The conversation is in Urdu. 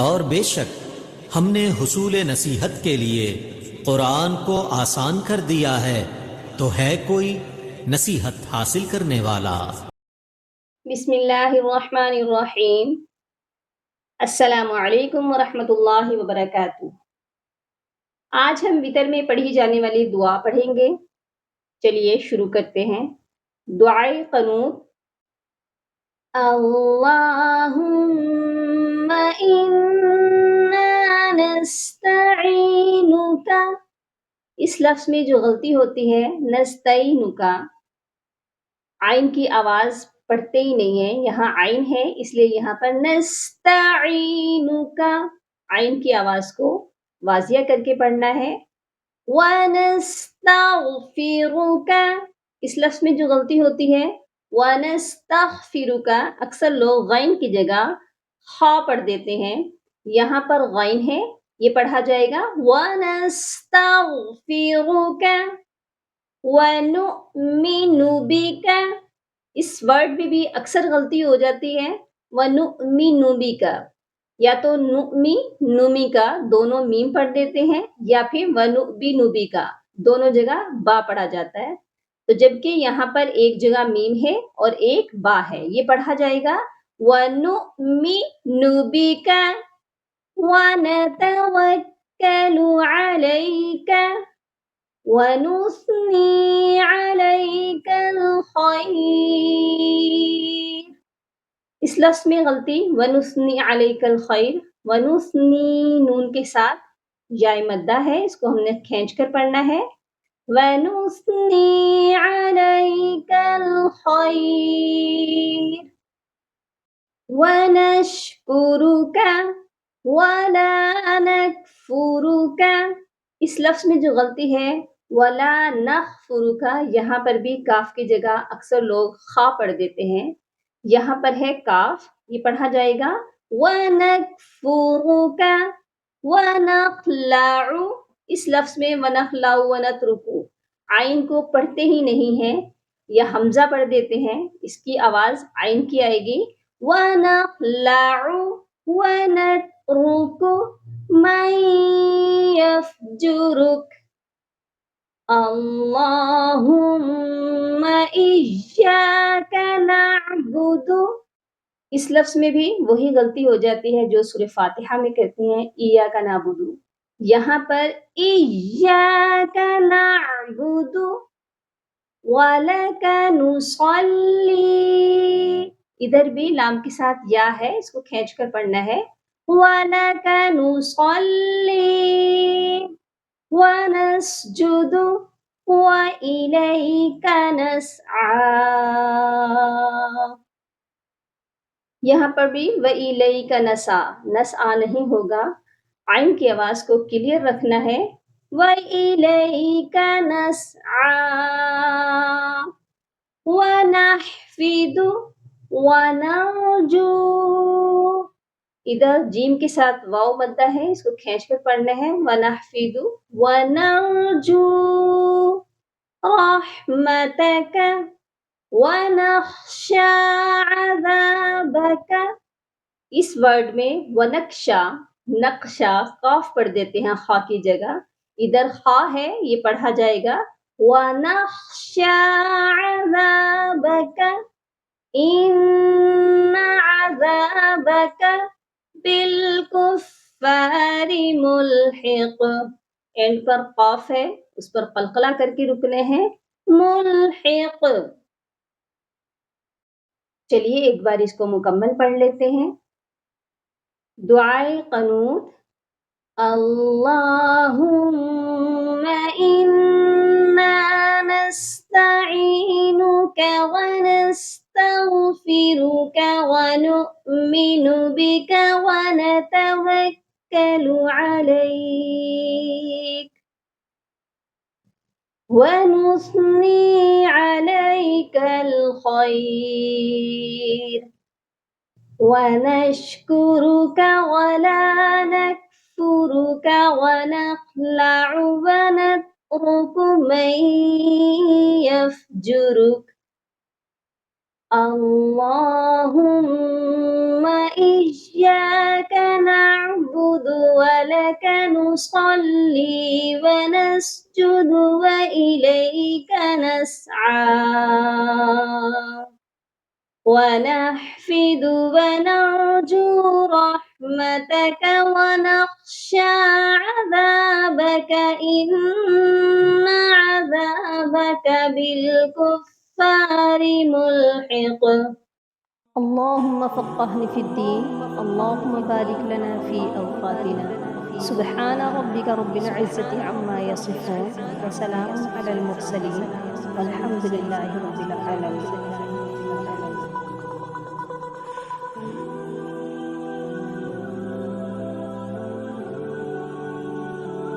اور بے شک ہم نے حصول نصیحت کے لیے قرآن کو آسان کر دیا ہے، تو ہے کوئی نصیحت حاصل کرنے والا؟ بسم اللہ الرحمن الرحیم۔ السلام علیکم ورحمۃ اللہ وبرکاتہ۔ آج ہم وتر میں پڑھی جانے والی دعا پڑھیں گے۔ چلیے شروع کرتے ہیں۔ دعائے قنوت۔ اللہم انا نستعینک، اس لفظ میں جو غلطی ہوتی ہے نستعینک، عین کی آواز پڑھتے ہی نہیں ہے، یہاں عین ہے اس لیے یہاں پر نستعینک عین کی آواز کو واضح کر کے پڑھنا ہے۔ وَنَسْتَغْفِرُكَ، اس لفظ میں جو غلطی ہوتی ہے وَنَسْتَغْفِرُكَ، اکثر لوگ غین کی جگہ خا پڑھ دیتے ہیں، یہاں پر غین ہے، یہ پڑھا جائے گا وَنَسْتَغْفِرُكَ وَنُؤْمِنُ بِكَ، اس ورڈ میں بھی اکثر غلطی ہو جاتی ہے وَنُؤْمِنُ بِكَ، یا تو نُؤْمِ نُمی کا دونوں میم پڑھ دیتے ہیں، یا پھر وَنُؤْبِنُ بِكَ دونوں جگہ با پڑھا جاتا ہے، تو جبکہ یہاں پر ایک جگہ میم ہے اور ایک با ہے، یہ پڑھا جائے گا وَنُؤْمِنُ بِكَ وَنَتَوَكَّلُ عَلَيْكَ وَنُثْنِي عَلَيْكَ الْخَيْرَ، اس لفظ میں غلطی وَنُثْنِي عَلَيْكَ الْخَيْرَ، وَنُثْنِي نون کے ساتھ یائے مدہ ہے، اس کو ہم نے کھینچ کر پڑھنا ہے وَنُثْنِي عَلَيْكَ الْخَيْرَ وَنَشْكُرُكَ وَلَا نَكْفُرُكَ، اس لفظ میں جو غلطی ہے وَلَا نَخْفُرُكَ، یہاں پر بھی کاف کی جگہ اکثر لوگ خا پڑھ دیتے ہیں، یہاں پر ہے کاف، یہ پڑھا جائے گا وَنَكْفُرُكَ وَنَخْلَعُ، اس لفظ میں وَنَخْلَعُ وَنَتْرُكُ عین کو پڑھتے ہی نہیں ہیں یا حمزہ پڑھ دیتے ہیں، اس کی آواز عین کی آئے گی وَنَخْلَعُ وَنَتْرُكُ مَن يَفْجُرُكَ اللہم إِيَّاكَ نَعْبُدُ، اس لفظ میں بھی وہی غلطی ہو جاتی ہے جو سورہ فاتحہ میں کرتے ہیں إِيَّاكَ نَعْبُدُ، یہاں پر إِيَّاكَ نَعْبُدُ وَلَكَ نُصَلِّي، ادھر بھی لام کے ساتھ یا ہے، اس کو کھینچ کر پڑھنا ہے وَلَكَ نُصَلِّي وَنَسْجُدُ وَإِلَيْكَ نَسْعَىٰ، یہاں پر بھی وَإِلَيْكَ نَسْعَىٰ نسعا نہیں ہوگا، عین کی آواز کو کلیئر رکھنا ہے وَإِلَيْكَ نَسْعَىٰ وَنَحْفِدُ وَنَرْجُو، ادھر جیم کے ساتھ واو مدہ ہے، اس کو کھینچ کر پڑھنا ہے وَنَحْفِدُ وَنَرْجُو رَحْمَتَكَ وَنَخْشَىٰ عَذَابَكَ، اس ورڈ میں وَنَخْشَىٰ نقشہ قاف پڑھ دیتے ہیں خا کی جگہ، ادھر خا ہے، یہ پڑھا جائے گا وَنَخْشَىٰ عَذَابَكَ إِنَّ عَذَابَكَ بِالْكُفَّارِ مُلْحِقٌ، اینڈ پر قاف ہے، اس پر قلقلہ کر کے رکنے ہیں ملحق۔ چلیے ایک بار اس کو مکمل پڑھ لیتے ہیں۔ دعائے قنوت۔ اللہم انا نستعینک ونستغفرک ونؤمن بک ونتوکل علیک ونثنی علیک الخیر ونشكرك ولا نكفرك ونخلع ونترك من يفجرك اللهم إياك نعبد ولك نصلي ونسجد وإليك نسعى ونحفد ونرجو رحمتك ونخشى عذابك إن عذابك بالكفار ملحق. اللهم فقهني في الدين. اللهم بارك لنا في أوقاتنا. سبحان ربك رب العزة عما يصفون وسلام على المرسلين والحمد لله رب العالمين.